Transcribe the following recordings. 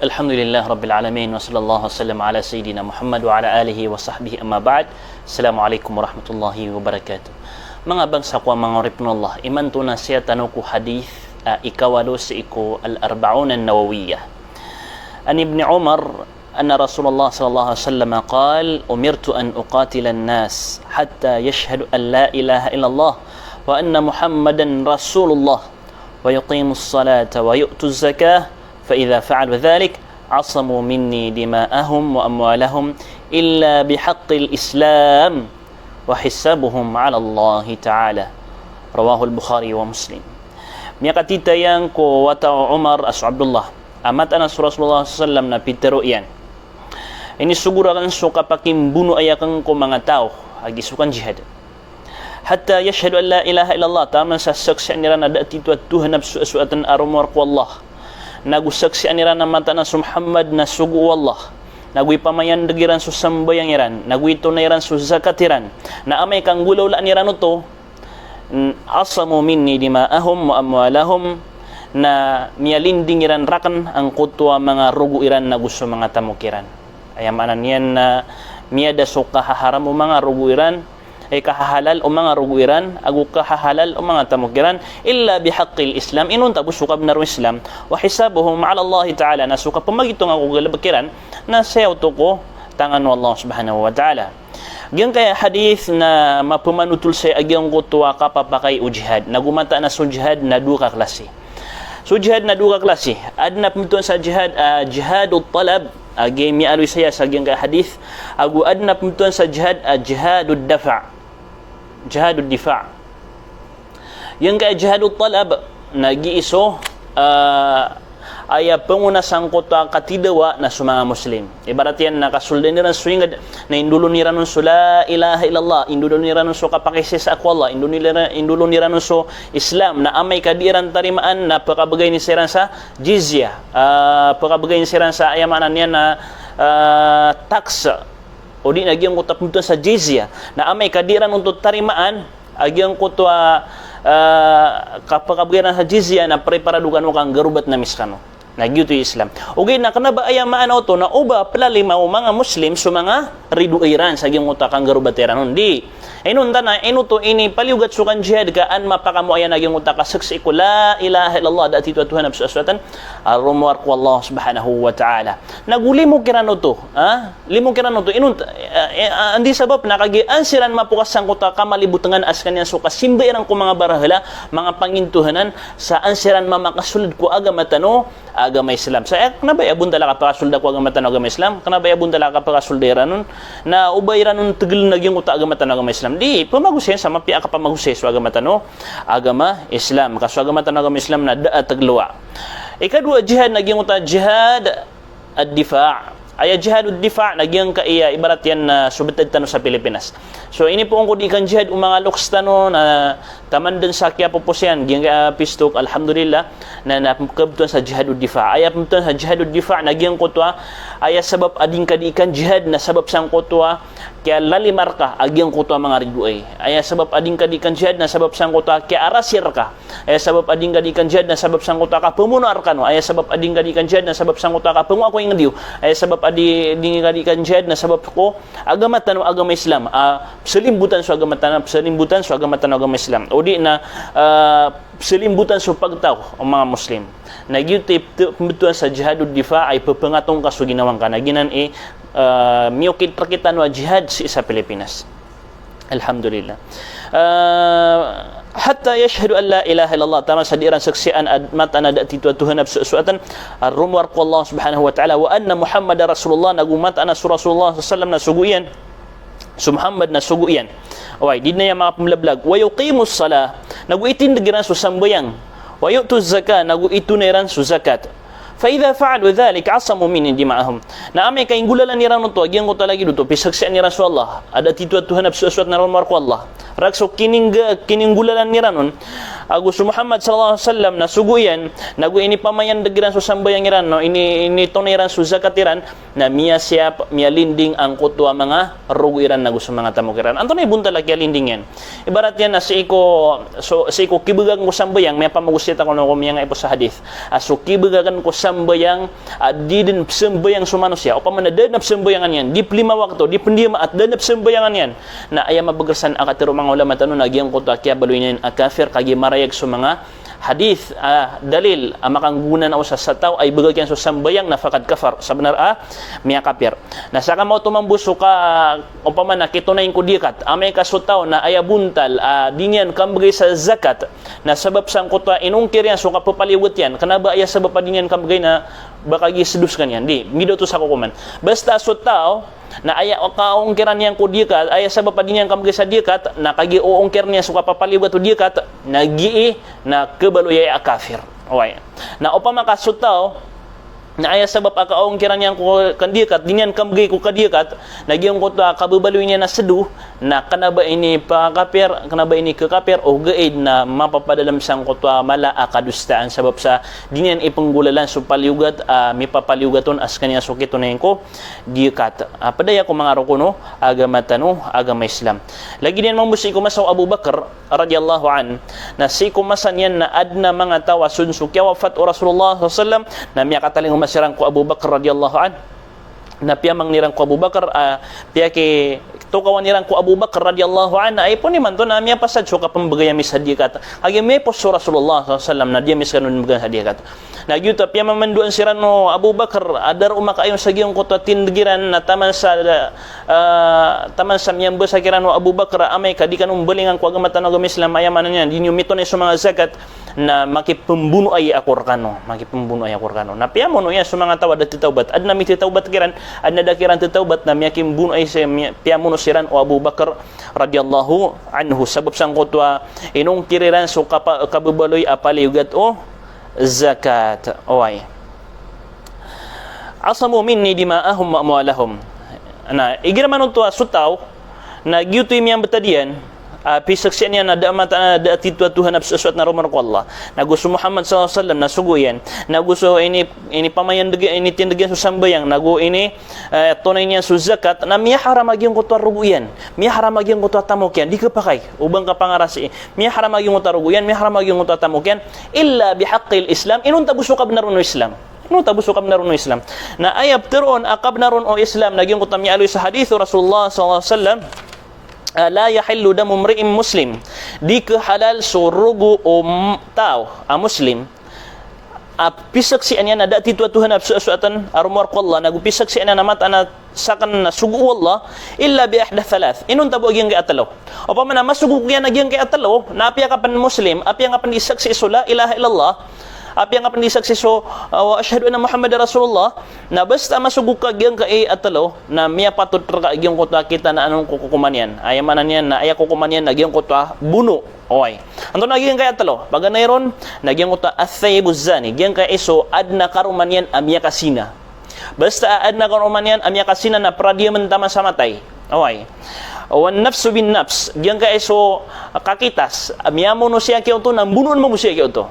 Alhamdulillah Rabbil Alamin wa sallallahu wasallam ala Sayyidina Muhammad wa ala alihi wa sahbihi amma ba'd. Assalamualaikum warahmatullahi wabarakatuh. Mga bangsa ko mga ripnullah, iman to na siya tanong ko hadith ikawalo sa iko al-arba'un an-nawawiyah. An Ibn Umar anna Rasulullah sallallahu alaihi wasallam qal umirtu an uqatila an-nas hatta yashhadu an la ilaha illallah wa anna Muhammadan Rasulullah wa yuqimu as-salata wa yu'tu az-zakah فإذا فعلوا ذلك عصموا مني دماءهم وأموالهم إلا بحق الإسلام وحسابهم على الله تعالى. رواه البخاري ومسلم. Miakatita yang ko wata Umar as Abdullah amat anas Rasulullah sallam na pitero iyan. Ini sugura kan suka pakim bunuh ayakan ko mga tao agi sukan jihad. Hatta yashhadu an la ilaha illallah taman sa saksi niran ada titu Tuhan suatan arumar ko Allah. Nagusaksi aniran na mata na Muhammad na sugu Allah, nagui pamayan degiran su sambayang iran, nagui tunairan su zakatiran, na amay kang gulaw la aniran to, asamu minni dima'ahum wa amwalahum, na mialinding iran rakan ang kutwa mga rugu iran na gusto mga tamukiran. Ayamanan yan na miada so kahaharam o mga rugu iran, ay kahahalal o mga ruguiran, agu kahahalal o mga tamukiran, illa bihaqqil Islam, inun tapos sukab na rin Islam, wa hisabuhum ala Allah ta'ala, na sukab pamagitong ako galabakiran, na sayaw to ko, tangan wa Allah subhanahu wa ta'ala. Diyan kaya hadith na mapumanutul sa agyang kutuwa kapapakay o jihad, nagumata na so jihad na duka klase. So jihad na duka klase, adna pumituan sa jihad, jihadul talab, agi mialoy saya sa agyang kaya hadith, agu adna pumituan sa jihad, jihadul dafa'. Jihadul difa'. Yang kaya jihadul talab nag-iiso ay panguna sangkota katidawa na sa mga Muslim. Ibarat yan nakasuldan niran suingad na indulo niran so la ilaha illallah, indulo niran so kapakisi sa Allah, indulo niran so Islam na amay kadiran tarimaan na pakabagay ni siran sa jizya, pakabagay ni siran sa ayamanan yan na tax o di nagyang ko tapunta sa jizya na amay kadiran untuk tarimaan agyang ko to kapakabiran sa jizya na preparadugan mo kang garubat na miskano nagyuto yung Islam. Okay na kanaba ayamaan to na uba palalimaw mga Muslim so mga riduiran sa agyang utakang garubateran hindi. Ayun na to ini paliugat sukan jihad kaan mapakamo ayan agyang utaka saksi ko la ilaha illallah da titu Tuhan absu aswatan arumwar ko Allah subhanahu wa ta'ala. Nagulimo kirano to, limo kirano to inun andi sabab nakagian siran mapukasan ko ta kamalibutangan as kanyan so kasimbayan ko mga barahala mga pangintuhanan sa ansiran mamakasulid ko agamatano agama Islam. Sa kanabay abun dala ka pakasulda ko agamatano agama Islam, kanabay abun dala ka pakasulda ranon na ubayran nun tigil nagyang uta agamatano agama Islam. Di pamagusen sa mapia ka pamagusen so agamatano agama Islam. Kaso agamatano agama Islam na tagluwa. Ikadua jihad nagyang uta jihad ad-difa'. Ay jihadud difa' nagyang kaiya ibarat yan na subetad tano sa Pilipinas. So ini po ang kudikan jihad mga loks tano na tamandan sa kya po siyan gyang pistok alhamdulillah na napukabtuan sa jihadud difa'. Ay pumtuan sa jihadud difa' nagyang kutwa ay sabab ading kadikan jihad na sabab sang kutwa kaya lalimar ka agyang kutwa mga riduay. Ay sabab ading kadikan jihad na sabab sang kutwa kaya arasir ka. Ay sabab ading kadikan jihad na sabab sang kutwa ka pumunar ka no. Ay sabab ading kadikan jihad na sabab sang kutwa ka pungu ako yung diyo. Ay sabab ading kadikan jihad na sabab ko agama tano agama Islam. Selimbutan so agama tano, selimbutan so agama tano agama Islam. O di na selimbutan so pagtaw ang mga Muslim. Nagyutip pembetulan sa jihadud difa' ay papangatong kaso ginawang ka na ginan miyukit rakitan wa jihad sa Pilipinas. Alhamdulillah. Hatta yashhadu an la ilaha illallah tama sa diran saksian mata na dati Tuhan absuatan arumwar ko Allah subhanahu wa ta'ala wa anna Muhammadar Rasulullah nagumat ana Rasulullah sallallahu na suguyan so Muhammad na suguyan. Okay, di na yung mga pamlablag. Wa yuqimus salah naguitin diran so sambayang wa yu'tu zakat naguitunairan so zakat. فإذا فعلوا ذلك عصموا من دماءهم. Na amay kay gulalan ni ran to agyang ko talagi dito pisaksian ni Rasulullah ada titu Tuhan absuat na rumar ko Allah. Rakso kining gulalan ni ranon Agus Muhammad sallallahu alaihi wasallam na suguyan nagu ini pamayan degiran so sambayang iran no ini toniran so zakatiran na miya siap miya linding ang kutwa mga rugiran nagu sa mga tamukiran anto na ibunta lagi linding yan ibarat yan na si iko kibugang ko sambayang may pamagusit ako no miya nga ipo sa hadith aso kibugagan ko sambayang di din sembayang sa manusia upama na danap sembayangan yan di 5 waktu di pendiam at danap sembayangan yan na ayam mabagasan akatiro mga ulama tanong nagyang kuta kaya baluyin akafir kagi marayag sa mga hadith dalil makanggunan o sa tao ay bagagyan so sambayang na fakad kafar sabenar miya kafir na saka mo tumambuso ka upama na kitunayin ko dikat amay kasutaw na ayabuntal dinyan kambagay sa zakat na sabab sang kutwa inungkir yan so kapapaliwat yan kanaba aya sabab pa dinyan kambagay na baka gisedus kanyan di mido to sa kukuman basta sutaw na aya kaungkiran niyang kudikat aya sabab pa dinyan kambagay sa dikat na kagi uungkir niya so kapapaliwat to dikat nagii na kebaluyay kafir okay na upama kasutaw na aya sabab akaungkiran niyang kandikat dinyan kambagay ko kadikat nagyang ko ta kababaloy niya na seduh na kanaba ini pakapir kanaba ini kekapir o gaid na mapapadalam sang kutwa mala akadustaan sabab sa dinyan ipenggulalan so paliugat mipapaliugaton as kanya so kitunayin ko dikat padaya ko mga rukuno agama tanu agama Islam lagi din mambusi ko masaw Abu Bakar radhiyallahu an na si kumasan yan na adna mga tawasun so kya wafat o Rasulullah sallallahu alaihi wasallam na miya kataling masirang ko Abu Bakar radhiyallahu an na piyamang nirang ko Abu Bakar piya ke tukawan nirang ko Abu Bakar radhiyallahu an ay po naman to na miya pasad so kapambagaya mis hadikat agi may po so Rasulullah sallallahu alaihi wasallam na dia mis kanun mga hadikat na gyuta piya mamanduan sirano Abu Bakar adar umakayon sa giyong ko tindigiran na taman sa miyambo sa kirano Abu Bakar amay kadi kanung balingan ko agama tanong agama Islam ayaman niyan dinyo mito na sa mga zakat na makipembunuh ay akurkano na piya mo no yan sa mga tawad at titawbat adna mi titawbat kiran adna dakiran titawbat na miyakim bunuh ay piya mo no siran o Abu Bakar radhiyallahu anhu sabab sang kutwa inong kiriran so kababaloy apaliugat o zakat oy asamu minni dima'ahum wa amwalahum na igiraman to sutaw na gyutoy miyang betadian pisaksian yan na da titwa Tuhan absuswat na Roman ko Allah na gusto Muhammad sallallahu alaihi wasallam na suguyan na gusto ini pamayan ini tindagyan sa sambayang nago ini tunay niya sa zakat na miya haram magyang ko taruguyan miya haram magyang ko tatamukyan di ka pakay ubang ka pangarasi miya haram magyang ko taruguyan miya haram magyang ko tatamukyan illa bihaqqil Islam inunta gusto ka binaron no Islam tabuso kam naron no Islam na ayab teron akab naron o Islam nagyang ko tamya aloy sa hadith Rasulullah sallallahu alaihi wasallam la yahillu damu mri'in muslim di ke halal surugu o tao muslim pisak si anya nada titwa Tuhan absuatan arumar qalla nagupisak si anya namat ana sakan sugu wallah illa bi ihda thalath inun tabo gyang kay atalo o pa man masugu kya nagyang kay atalo na apya ka pan muslim apya nga pan isak si la ilaha illallah apya nga pan isak si wa asyhadu anna Muhammadar Rasulullah na basta masuguk ka gyang kay atalo na miya patut ka gyang ko kita na anong kukuman yan ayamanan yan na aya kukuman yan nagyang ko buno oy anto nagyang kay atalo pag nayron nagyang ko athayibuz zani gyang kay iso adna karuman yan amya kasina basta adna karuman yan amya kasina na pradyaman tama sa matay oy wan nafsu bin nafs gyang kay iso kakitas amya mo no siya kay to nang bunon mo siya kay to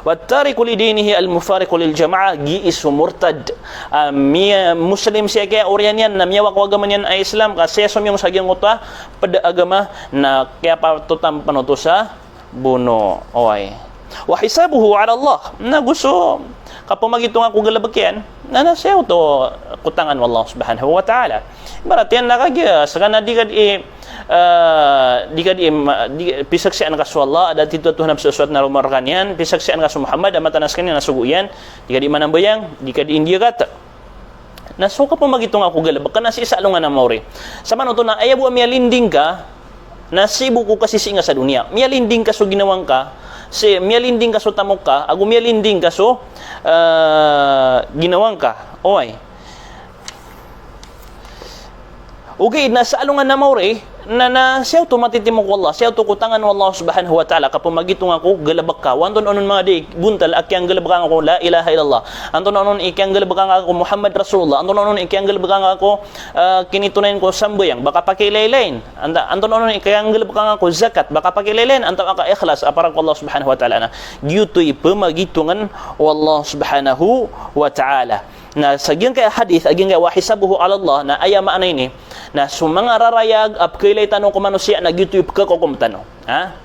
wattariku lidinihi almufariqu liljama'a giisu murtad miya muslim siya kaya orian yan na miya wakwagaman yan ay Islam kasi sumyong sagyang uta pada agama na kaya patutam panuto sa buno oy wa hisabuhu ala Allah na gusto kapamagitong ako galabakyan na siya to kutangan wallah subhanahu wa ta'ala barat yan nakagya sakana pisaksian ka sa Allah ada titwa Tuhan absuat na rumarkan yan pisaksian ka sa Muhammad amatanas kanya nasuguyan di ka di manambayang di ka di India kata na so ka pamagitong ako galabak ka na si isa alungan na mauri sama no to na ayabu miya linding ka na sibu ko kasi singa sa dunia miya linding ka so ginawang ka si miya linding ka so tamok ka agu miya linding ka so ginawang ka oy okay na sa alungan na mauri na siya to matitimo ko Allah siya to kutangan wa Allah subhanahu wa ta'ala kapag magitong ako galabak ka wanton onon mga di buntal akyang galabak ako la ilaha illallah anton onon ikyang galabak ako Muhammad Rasulullah anton onon ikyang galabak ako kinitunayan ko sambayang baka pakilailain anton onon ikyang galabak ako zakat baka pakilailain anton aka ikhlas aparang ko Allah subhanahu wa ta'ala na gyutoy pamagitungan wa Allah subhanahu wa ta'ala na sagyang kay hadith agyang kay wahisabuhu ala Allah na aya maanay ni na sumanga rarayag ap kaylay tanong ko manusia na gyutoy ka ko kumtano ha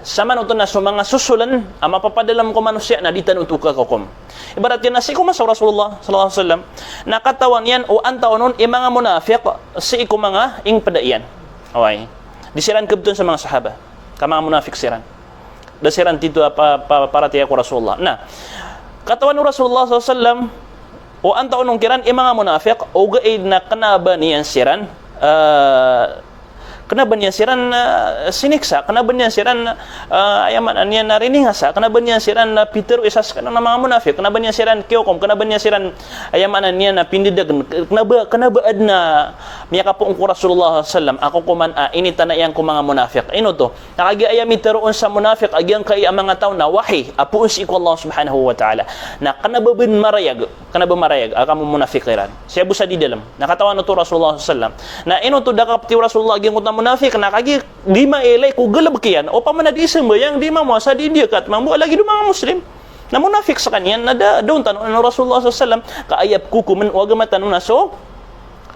sama nito na so mga susulan ang mapapadalam ko manusia na ditan untuk kakom. Ibarat yan na si kuma sa Rasulullah sallallahu alaihi wasallam nakatawan yan o antaonon mga munafiq si mga ing padaian. Okay. Disiran kabton sa mga sahaba. Ka mga munafiq siran. Dasiran tito para tiya ko Rasulullah. Nah, katawan ni Rasulullah sallallahu alaihi wasallam o antaonon kiran mga munafiq o gaid na kanaba niyan siran kenapa niya siran siniksa, kenapa niya siran ayaman niya nariningasa, kenapa niya siran Peter isas kana mga munafik, kenapa niya siran kiokom, kenapa niya siran ayaman niya na pindidagan, kenapa adna miya kapung ko Rasulullah sallam ako kuman ini tanayang ko mga munafik. Ino to, nakagi ayami teroon sa munafik agyang kay ang mga tao na wahi apuun si ko Allah subhanahu wa ta'ala na kanaba marayag akamu munafikiran. Siya busa di dalam. Nakatawan na to Rasulullah sallam na ino to dakap ti Rasulullah agyang kuta munafik na kagi di mailay ko galab kiyan o pamanadisem ba yang di mamasa di dia kat mambu lagi do mga muslim na munafik sa kanyan na doon tanong na Rasulullah sallam kaayap kukuman o agamatan na so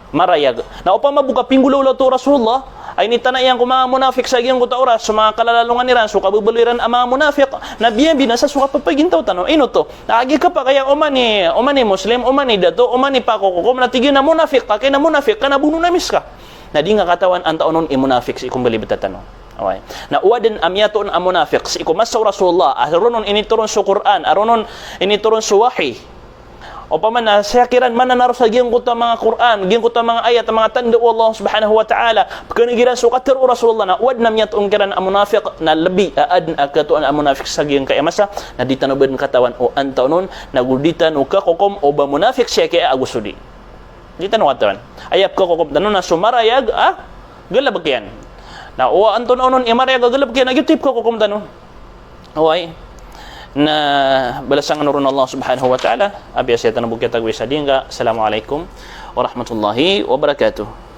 marayag na upama buka pinggulo to Rasulullah ay nitanayang ko mga munafik sa iyang kuta oras sa mga kalalalungan niran so kabubuliran ang mga munafik na biyan binasa suka papagintaw tanong ino to naagi ka pa kaya umani muslim umani dato umani pa ko natigin na munafik ka kaya na munafik ka na buno na mis ka na di nga katawan ang taonon imunafik si ikum balibet tanong. Okay. Na uwaden amyaton ang munafik si ikum masaw Rasulullah aronon inituron sa Quran aronon inituron sa wahi o paman na sakiran man na sa giyang kuta mga Quran giyang kuta mga ayat mga tanda Allah subhanahu wa ta'ala pagkanigiran sa kater Rasulullah na uwad na myaton kiran ang munafik na labi aad katuan ang munafik sa giyang kayamasa na di tanubad katawan o ang taonon naguditan o kakokom o ba munafik siya kaya agusudi di tanong katawan ayap ko kukum tanong na sumarayag galab kiyan na o anton onon imarayag galab kiyan agyutip ko kukum tanong okay na balasangan nurun Allah subhanahu wa ta'ala abiyas yata nabugkita gwi sa dingga. Assalamualaikum warahmatullahi wabarakatuh.